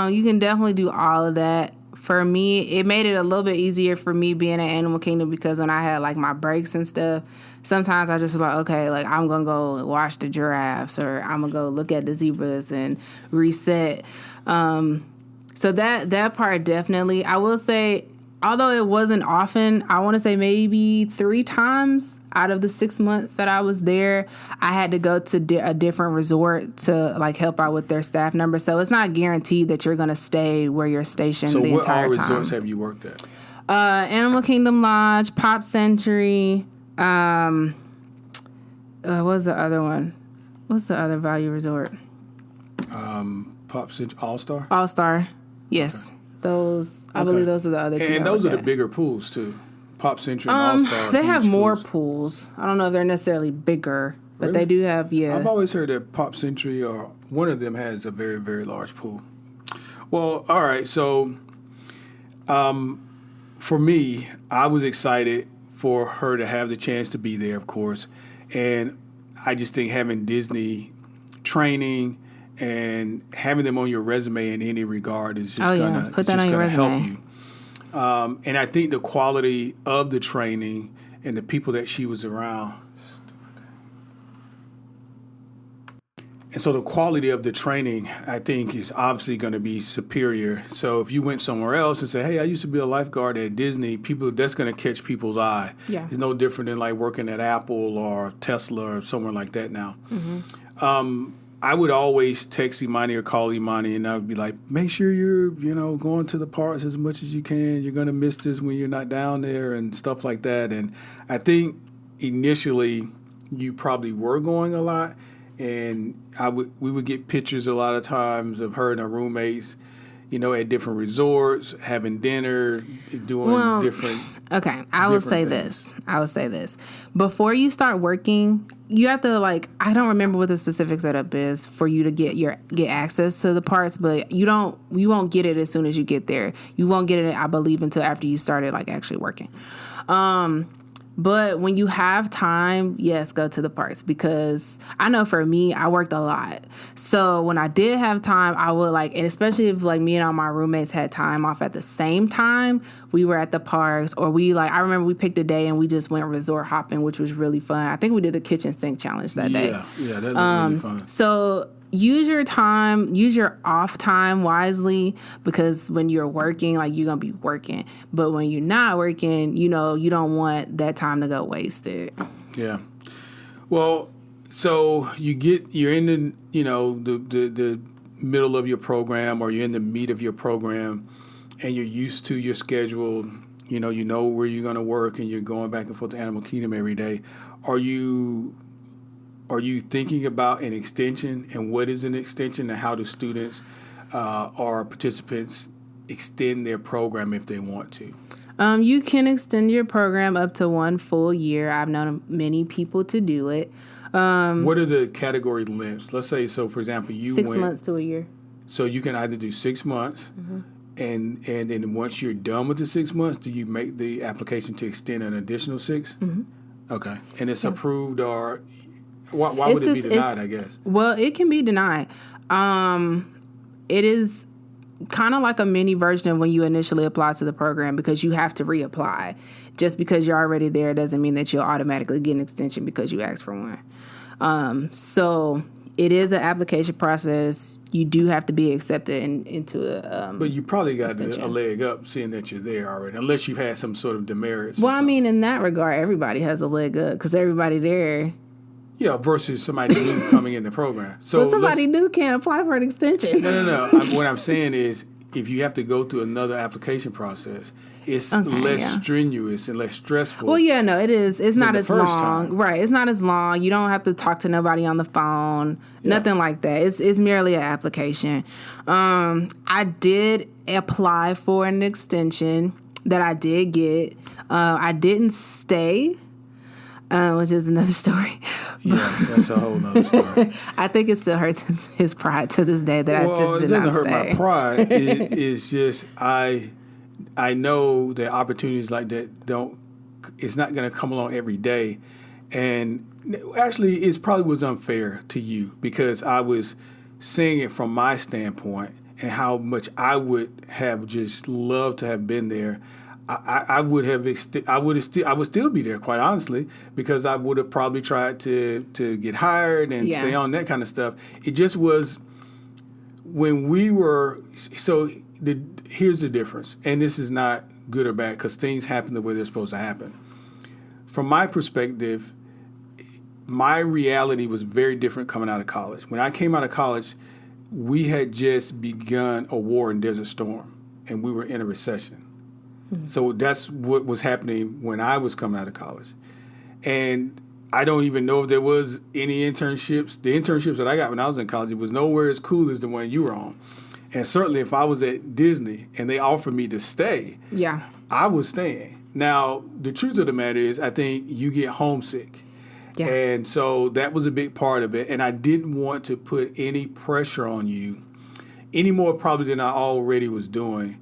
you can definitely do all of that. For me, it made it a little bit easier for me being at Animal Kingdom, because when I had my breaks and stuff, sometimes I just was okay, I'm going to go watch the giraffes, or I'm going to go look at the zebras and reset. So that part definitely, I will say, although it wasn't often, I want to say maybe 3 times out of the 6 months that I was there, I had to go to a different resort to like help out with their staff number. So it's not guaranteed that you're going to stay where you're stationed the entire time. So what all resorts have you worked at? Animal Kingdom Lodge, Pop Century. What was the other one? What's the other value resort? Pop Century, All-Star? All-Star. Yes. Okay. Those, I believe those are the other two. And those are the bigger pools, too. Pop Century and All-Star. They have more pools. I don't know if they're necessarily bigger, but really? They do have, yeah. I've always heard that Pop Century or one of them has a very, very large pool. Well, all right. So, for me, I was excited for her to have the chance to be there, of course. And I just think having Disney training and having them on your resume in any regard is just gonna help you. And I think the quality of the training and the people that she was around. And so the quality of the training, I think, is obviously going to be superior. So if you went somewhere else and say, hey, I used to be a lifeguard at Disney, that's going to catch people's eye. Yeah. It's no different than like working at Apple or Tesla or somewhere like that now. Mm-hmm. I would always text Imani or call Imani, and I would be like, make sure you're, going to the parks as much as you can. You're going to miss this when you're not down there and stuff like that. And I think initially you probably were going a lot, and we would get pictures a lot of times of her and her roommates, at different resorts, having dinner, doing different. Okay, I will say this. Before you start working, you have to I don't remember what the specific setup is for you to get access to the parts, but you won't get it as soon as you get there. You won't get it, I believe, until after you started actually working. But when you have time, yes, go to the parks, because I know for me, I worked a lot. So when I did have time, I would and especially if me and all my roommates had time off at the same time, we were at the parks, or I remember we picked a day and we just went resort hopping, which was really fun. I think we did the kitchen sink challenge that day. Yeah, that was really fun. So use your off time wisely, because when you're working, you're going to be working. But when you're not working, you don't want that time to go wasted. Yeah. Well, so you're in the, the middle of your program, or you're in the meat of your program, and you're used to your schedule. You know where you're going to work, and you're going back and forth to Animal Kingdom every day. Are you thinking about an extension, and what is an extension, and how do students or participants extend their program if they want to? You can extend your program up to 1 full year. I've known many people to do it. What are the category lengths? Let's say, so for example, you 6 months to a year. So you can either do 6 months, mm-hmm. and then once you're done with the 6 months, do you make the application to extend an additional 6? Mm-hmm. Okay, and it's approved, or why would it be denied, I guess? Well, it can be denied. It is kind of like a mini version of when you initially apply to the program, because you have to reapply. Just because you're already there doesn't mean that you'll automatically get an extension because you asked for one. So it is an application process. You do have to be accepted into a but you probably got a leg up seeing that you're there already, unless you've had some sort of demerits. Well, I mean, in that regard, everybody has a leg up because everybody there. Yeah, versus somebody new coming in the program. So somebody new can't apply for an extension. No. What I'm saying is, if you have to go through another application process, it's less strenuous and less stressful. Well, yeah, no, it is. It's not as long. Time. Right. It's not as long. You don't have to talk to nobody on the phone. Yeah. Nothing like that. It's merely an application. I did apply for an extension that I did get. I didn't stay. Which is another story. Yeah, that's a whole nother story. I think it still hurts his pride to this day that I just did not stay. It doesn't hurt my pride. It's just I know that opportunities like that it's not going to come along every day. And actually, it probably was unfair to you, because I was seeing it from my standpoint and how much I would have just loved to have been there. I would still be there, quite honestly, because I would have probably tried to get hired and stay on, that kind of stuff. It just was when we were here's the difference, and this is not good or bad because things happen the way they're supposed to happen. from my perspective, my reality was very different coming out of college. When I came out of college, we had just begun a war in Desert Storm, and we were in a recession. Mm-hmm. So that's what was happening when I was coming out of college. And I don't even know if there was any internships. The internships that I got when I was in college, it was nowhere as cool as the one you were on. And certainly if I was at Disney and they offered me to stay, I was staying. Now, the truth of the matter is I think you get homesick. Yeah. And so that was a big part of it. And I didn't want to put any pressure on you, any more probably than I already was doing,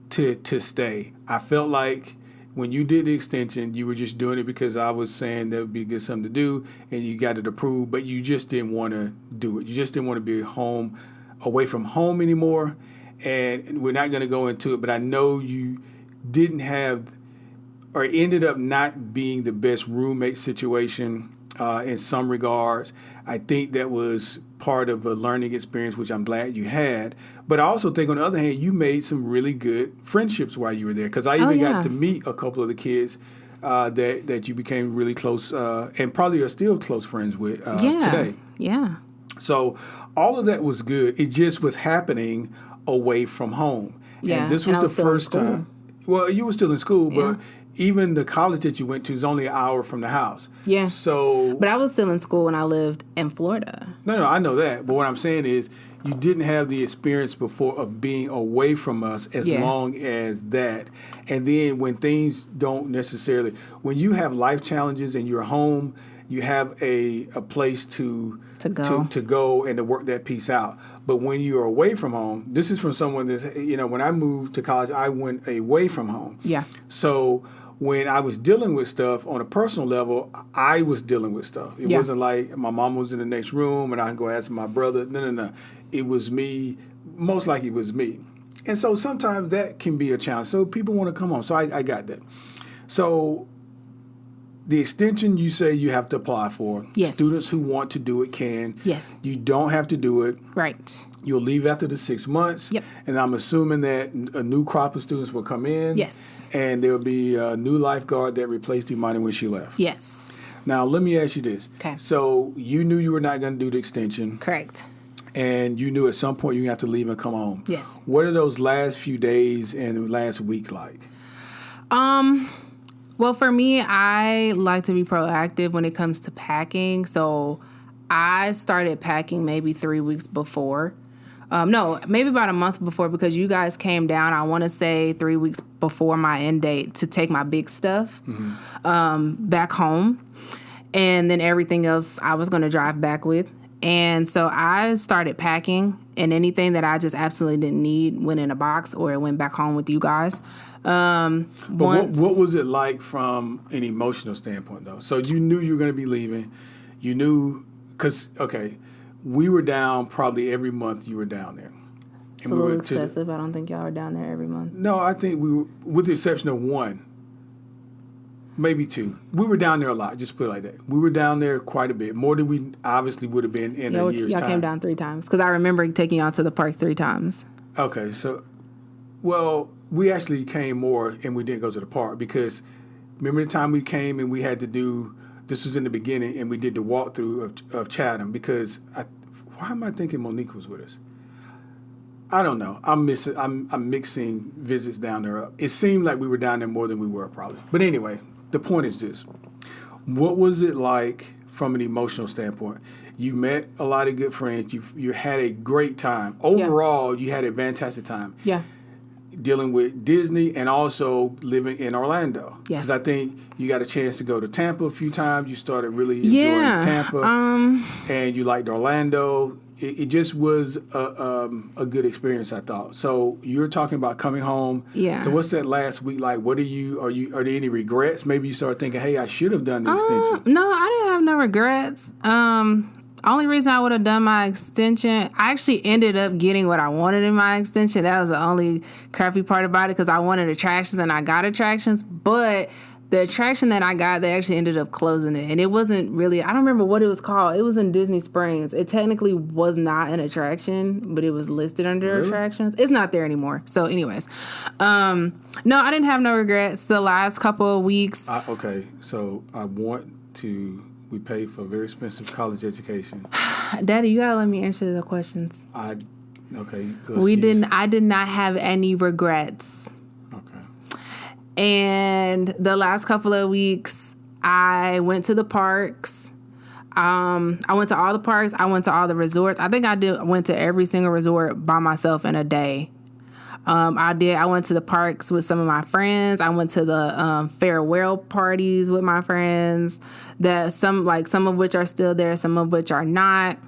to stay. I felt like when you did the extension, you were just doing it because I was saying that would be good something to do, and you got it approved, but you just didn't want to do it. You just didn't want to be home, away from home anymore. And we're not going to go into it, but I know you didn't have, or ended up not being the best roommate situation in some regards. I think that was part of a learning experience, which I'm glad you had. But I also think, on the other hand, you made some really good friendships while you were there, because I even got to meet a couple of the kids that you became really close and probably are still close friends with today. Yeah. So all of that was good. It just was happening away from home. Yeah. And this was the first time. Well, you were still in school, but even the college that you went to is only an hour from the house. Yeah. So, but I was still in school when I lived in Florida. No, I know that. But what I'm saying is you didn't have the experience before of being away from us as long as that. And then when things don't necessarily, when you have life challenges and you're home, you have a place to go and to work that piece out. But when you're away from home, this is from someone that's, when I moved to college, I went away from home. Yeah. So when I was dealing with stuff on a personal level, I was dealing with stuff. It wasn't like my mom was in the next room and I can go ask my brother. No. It was me. Most likely it was me. And so sometimes that can be a challenge. So people want to come home. So I got that. So the extension you say you have to apply for. Yes. Students who want to do it can. Yes. You don't have to do it. Right. You'll leave after the 6 months. Yep. And I'm assuming that a new crop of students will come in. Yes. And there will be a new lifeguard that replaced Imani when she left. Yes. Now, let me ask you this. Okay. So you knew you were not going to do the extension. Correct. And you knew at some point you have to leave and come home. Yes. What are those last few days and last week like? Well, for me, I like to be proactive when it comes to packing. So I started packing maybe 3 weeks before. No, maybe about a month before, because you guys came down, I want to say 3 weeks before my end date, to take my big stuff back home. And then everything else I was going to drive back with. And so I started packing, and anything that I just absolutely didn't need went in a box or it went back home with you guys. But what was it like from an emotional standpoint, though? So you knew you were going to be leaving. You knew, because, we were down probably every month you were down there. It's a little excessive. I don't think y'all are down there every month. No, I think we were, with the exception of one, maybe two. We were down there a lot, just put it like that. We were down there quite a bit, more than we obviously would have been in a year's time. Y'all came down 3 times, because I remember taking y'all to the park 3 times. Okay, so, well, we actually came more and we didn't go to the park, because remember the time we came and we had to do, this was in the beginning, and we did the walkthrough of Chatham, because why am I thinking Monique was with us? I don't know. I'm mixing visits down there up. It seemed like we were down there more than we were probably. But anyway, the point is this. What was it like from an emotional standpoint? You met a lot of good friends. You had a great time. Overall, you had a fantastic time. Yeah. Dealing with Disney and also living in Orlando. Yes. Because I think you got a chance to go to Tampa a few times. You started really enjoying Tampa. And you liked Orlando. It just was a good experience, I thought. So you're talking about coming home. Yeah. So what's that last week like? Are there any regrets? Maybe you start thinking, hey, I should have done the extension. No, I didn't have no regrets. Only reason I would have done my extension, I actually ended up getting what I wanted in my extension. That was the only crappy part about it, because I wanted attractions and I got attractions. But the attraction that I got, they actually ended up closing it. And it wasn't really, I don't remember what it was called. It was in Disney Springs. It technically was not an attraction, but it was listed under attractions. It's not there anymore. So anyways, no, I didn't have no regrets the last couple of weeks. Okay, so we paid for a very expensive college education. Daddy, you gotta let me answer the questions. I did not have any regrets. Okay. And the last couple of weeks, I went to the parks. I went to all the parks. I went to all the resorts. I think I went to every single resort by myself in a day. I went to the parks with some of my friends. I went to the farewell parties with my friends. Some of which are still there, some of which are not.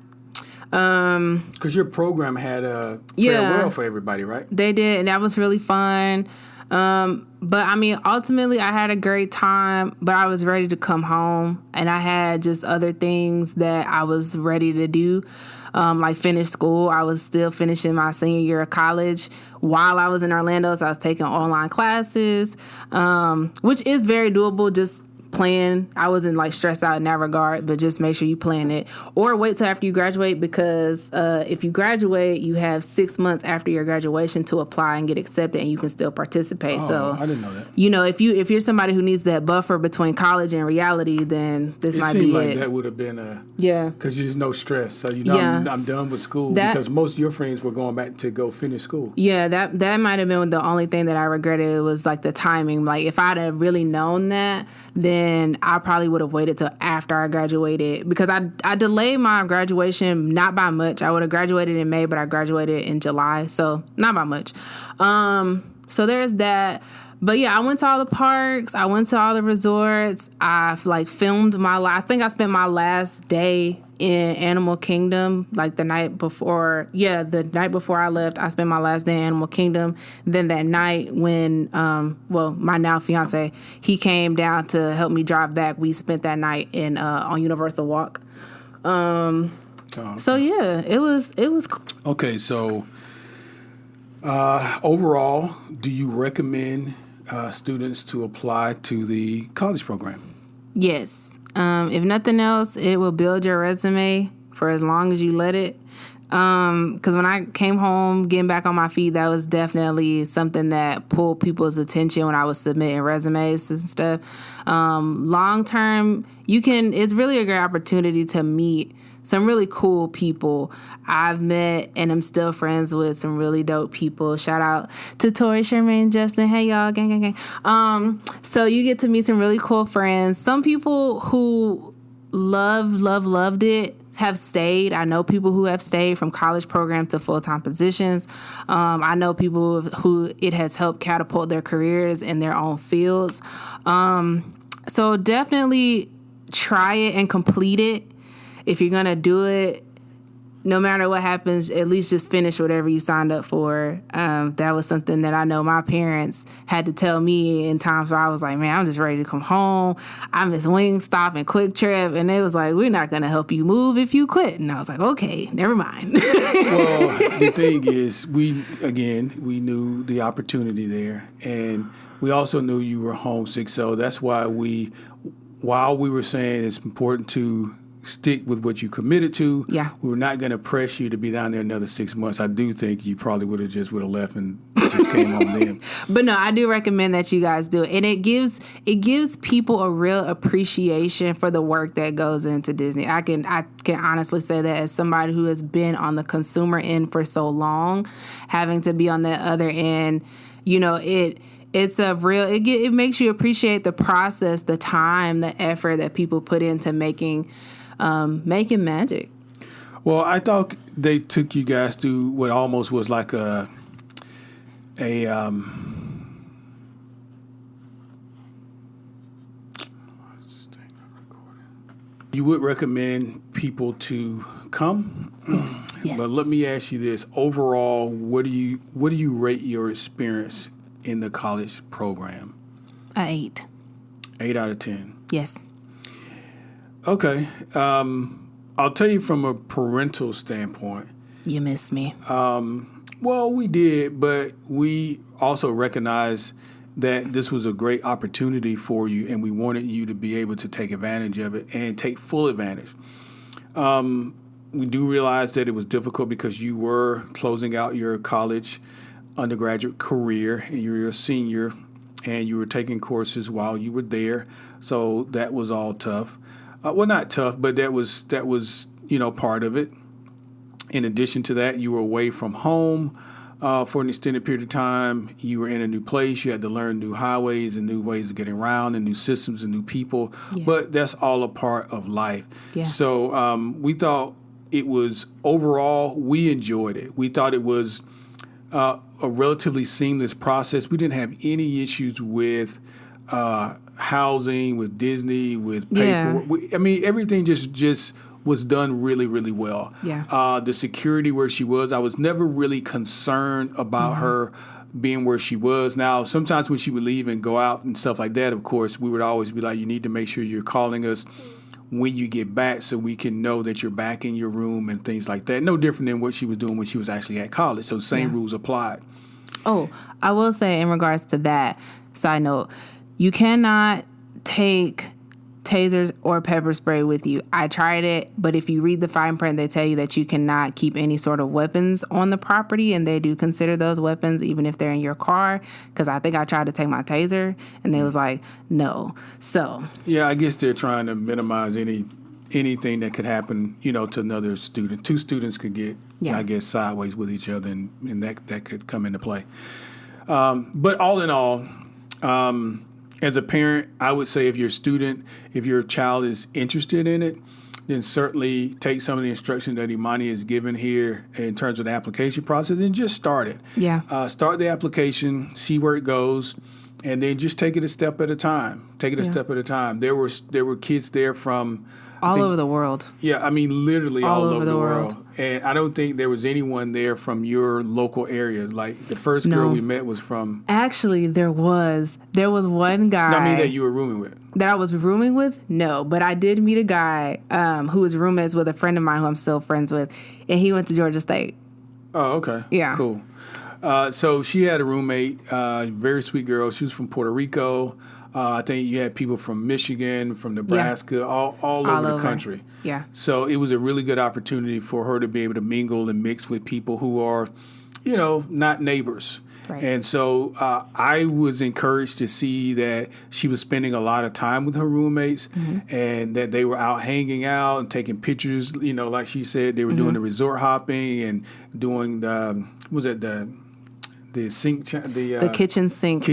Because your program had a farewell for everybody, right? They did, and that was really fun. But I mean, ultimately, I had a great time, but I was ready to come home, and I had just other things that I was ready to do, like finish school. I was still finishing my senior year of college while I was in Orlando, so I was taking online classes, which is very doable. Just plan. I wasn't like stressed out in that regard, but just make sure you plan it, or wait till after you graduate, because if you graduate, you have 6 months after your graduation to apply and get accepted, and you can still participate. So I didn't know that. You know, if you're somebody who needs that buffer between college and reality, then this might be like it. That would have been because there's no stress. So I'm done with school, because most of your friends were going back to go finish school. Yeah, that might have been the only thing that I regretted, was like the timing. Like if I'd have really known that, then I probably would have waited till after I graduated, because I delayed my graduation not by much. I would have graduated in May, but I graduated in July, so not by much. So there's that. But yeah, I went to all the parks. I went to all the resorts. I filmed I think I spent my last day in Animal Kingdom, like the night before. Yeah, the night before I left, I spent my last day in Animal Kingdom. Then that night when, my now fiance, he came down to help me drive back. We spent that night on Universal Walk. So yeah, it was. Okay, so overall, do you recommend students to apply to the college program? Yes. If nothing else, it will build your resume for as long as you let it. Because when I came home, getting back on my feet, that was definitely something that pulled people's attention when I was submitting resumes and stuff. Long term, it's really a great opportunity to meet some really cool people. I've met and I'm still friends with some really dope people. Shout out to Tori, Shermaine, Justin. Hey, y'all. Gang, gang, gang. So you get to meet some really cool friends. Some people who loved it have stayed. I know people who have stayed from college program to full-time positions. I know people who it has helped catapult their careers in their own fields. So definitely try it and complete it. If you're going to do it, no matter what happens, at least just finish whatever you signed up for. That was something that I know my parents had to tell me in times where I was like, man, I'm just ready to come home. I miss Wingstop and Quick Trip. And they was like, we're not going to help you move if you quit. And I was like, okay, never mind. Well, the thing is, we knew the opportunity there. And we also knew you were homesick. So that's why while we were saying it's important to stick with what you committed to. Yeah. We were not going to press you to be down there another 6 months. I do think you probably would have left and just came home then. But no, I do recommend that you guys do it. And it gives people a real appreciation for the work that goes into Disney. I can honestly say that as somebody who has been on the consumer end for so long, having to be on the other end, it makes you appreciate the process, the time, the effort that people put into making magic. Well, I thought they took you guys through what almost was like you would recommend people to come? Yes. But let me ask you this. Overall, what do you rate your experience in the college program? 8. 8 out of 10. Yes. Okay. I'll tell you from a parental standpoint. You miss me. Well, we did, but we also recognize that this was a great opportunity for you, and we wanted you to be able to take advantage of it and take full advantage. We do realize that it was difficult because you were closing out your college undergraduate career, and you were a senior, and you were taking courses while you were there. So that was all tough. Well, not tough, but that was part of it. In addition to that, you were away from home for an extended period of time. You were in a new place. You had to learn new highways and new ways of getting around and new systems and new people. Yeah. But that's all a part of life. Yeah. So we thought it was, overall, we enjoyed it. We thought it was a relatively seamless process. We didn't have any issues with housing, with Disney, with paperwork. Yeah. Everything just was done really, really well. Yeah. The security where she was, I was never really concerned about her being where she was. Now, sometimes when she would leave and go out and stuff like that, of course, we would always be like, you need to make sure you're calling us when you get back so we can know that you're back in your room and things like that. No different than what she was doing when she was actually at college. So the same rules applied. Oh, I will say in regards to that, side note, you cannot take tasers or pepper spray with you. I tried it, but if you read the fine print, they tell you that you cannot keep any sort of weapons on the property, and they do consider those weapons even if they're in your car, because I think I tried to take my taser, and they was like, no. So yeah, I guess they're trying to minimize anything that could happen, to another student. Two students could get, I guess, sideways with each other, and that could come into play. But all in all, as a parent, I would say if your child is interested in it, then certainly take some of the instruction that Imani has given here in terms of the application process and just start it. Yeah. Start the application, see where it goes, and then just take it a step at a time. There were kids there from all over the world. Yeah, literally all over the world. And I don't think there was anyone there from your local area. Like the first girl we met was from. Actually, there was one guy. That you were rooming with. That I was rooming with? No, but I did meet a guy who was roommates with a friend of mine who I'm still friends with, and he went to Georgia State. Oh, okay. Yeah. Cool. So she had a roommate, very sweet girl. She was from Puerto Rico. I think you had people from Michigan, from Nebraska, all over the country. Yeah. So it was a really good opportunity for her to be able to mingle and mix with people who are, not neighbors. Right. And so I was encouraged to see that she was spending a lot of time with her roommates and that they were out hanging out and taking pictures. Like she said, they were doing the resort hopping and doing the kitchen sink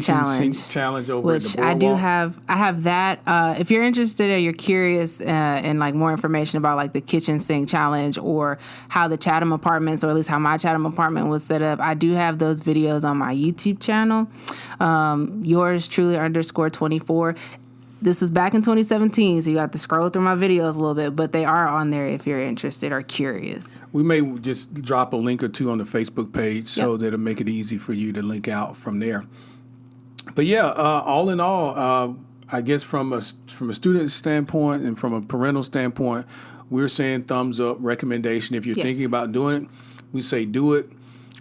challenge over which at the boardwalk. I have that. If you're interested or you're curious in like more information about like the kitchen sink challenge or how the Chatham apartments, or at least how my Chatham apartment was set up, I do have those videos on my YouTube channel. Yours truly _24. This was back in 2017, so you have to scroll through my videos a little bit, but they are on there if you're interested or curious. We may just drop a link or two on the Facebook page so that it'll make it easy for you to link out from there. But yeah, all in all, I guess from a student standpoint and from a parental standpoint, we're saying thumbs up, recommendation. If you're thinking about doing it, we say do it.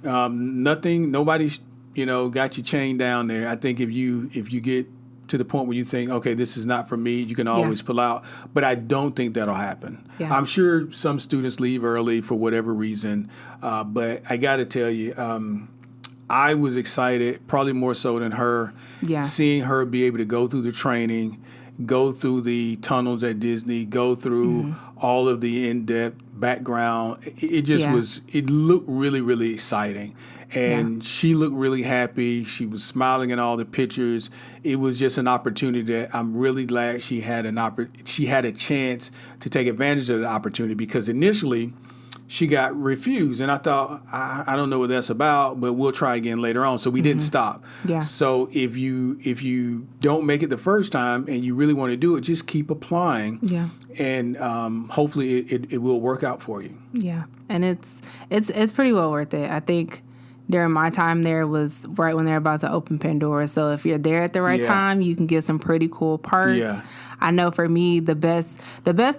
Nobody's got you chained down there. I think if you get to the point where you think, okay, this is not for me, you can always pull out. But I don't think that'll happen. Yeah. I'm sure some students leave early for whatever reason. But I got to tell you, I was excited, probably more so than her, seeing her be able to go through the training, go through the tunnels at Disney, go through all of the in-depth background. It just it looked really, really exciting. And she looked really happy. She was smiling in all the pictures. It was just an opportunity that I'm really glad she had a chance to take advantage of the opportunity, because initially she got refused. And I thought, I don't know what that's about, but we'll try again later on. So we didn't stop. Yeah. So if you don't make it the first time and you really want to do it, just keep applying. Yeah. And hopefully it will work out for you. Yeah. And it's pretty well worth it. I think during my time there was right when they're about to open Pandora. So if you're there at the right time, you can get some pretty cool perks. Yeah. I know for me, the best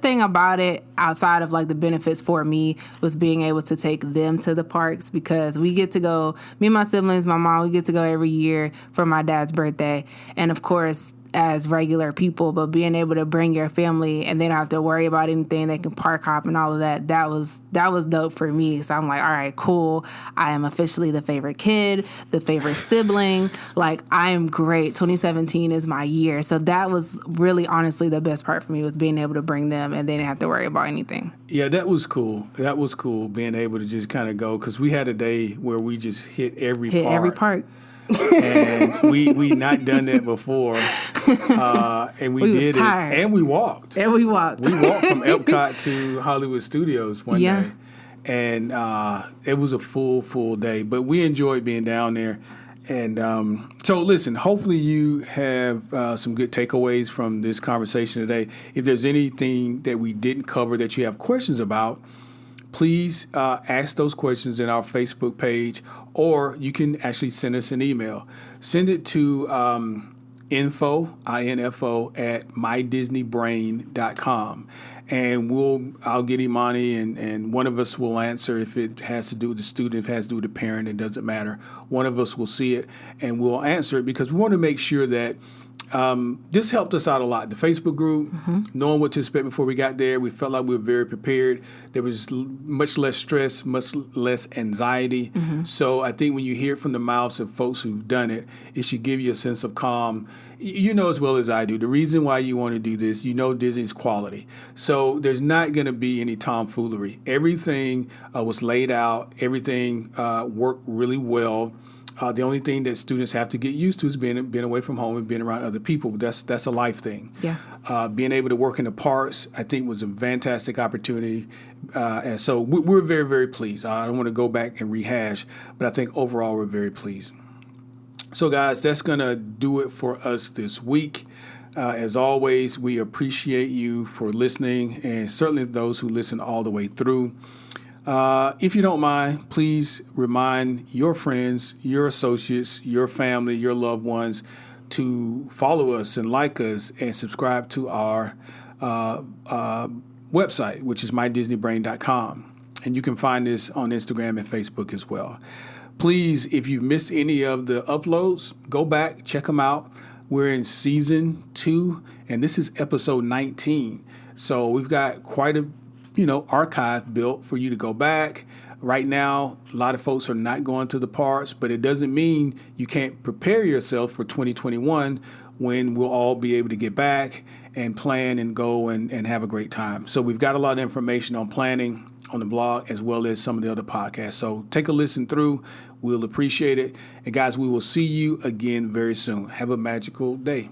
thing about it, outside of like the benefits for me, was being able to take them to the parks, because we get to go, me and my siblings, my mom, we get to go every year for my dad's birthday. And of course, as regular people, but being able to bring your family and they don't have to worry about anything, they can park hop and all of that, that was dope for me. So I'm like, all right, cool. I am officially the favorite kid, the favorite sibling. Like, I am great. 2017 is my year. So that was really honestly the best part for me, was being able to bring them and they didn't have to worry about anything. Yeah, that was cool. That was cool, being able to just kind of go, because we had a day where we just hit every park. And we not done that before, and we did it, and we walked. We walked from Epcot to Hollywood Studios one day, and it was a full day. But we enjoyed being down there, and so listen. Hopefully, you have some good takeaways from this conversation today. If there's anything that we didn't cover that you have questions about, please ask those questions in our Facebook page, or you can actually send us an email. Send it to info at mydisneybrain.com, and I'll get Imani, and one of us will answer. If it has to do with the student, if it has to do with the parent, it doesn't matter. One of us will see it, and we'll answer it, because we want to make sure that this helped us out a lot. The Facebook group, knowing what to expect before we got there, we felt like we were very prepared. There was much less stress, much less anxiety. So I think when you hear it from the mouths of folks who've done it, it should give you a sense of calm. You know as well as I do, the reason why you want to do this, you know Disney's quality. So there's not going to be any tomfoolery. Everything was laid out. Everything worked really well. The only thing that students have to get used to is being away from home and being around other people. That's a life thing. Yeah. Being able to work in the parks, I think, was a fantastic opportunity. And so we're very, very pleased. I don't want to go back and rehash, but I think overall we're very pleased. So, guys, that's going to do it for us this week. As always, we appreciate you for listening, and certainly those who listen all the way through. If you don't mind, please remind your friends, your associates, your family, your loved ones to follow us and like us and subscribe to our website, which is mydisneybrain.com. And you can find this on Instagram and Facebook as well. Please, if you missed any of the uploads, go back, check them out. We're in season 2, and this is episode 19. So we've got quite a archive built for you to go back. Right now, a lot of folks are not going to the parks, but it doesn't mean you can't prepare yourself for 2021, when we'll all be able to get back and plan and go and have a great time. So we've got a lot of information on planning on the blog, as well as some of the other podcasts. So take a listen through. We'll appreciate it. And guys, we will see you again very soon. Have a magical day.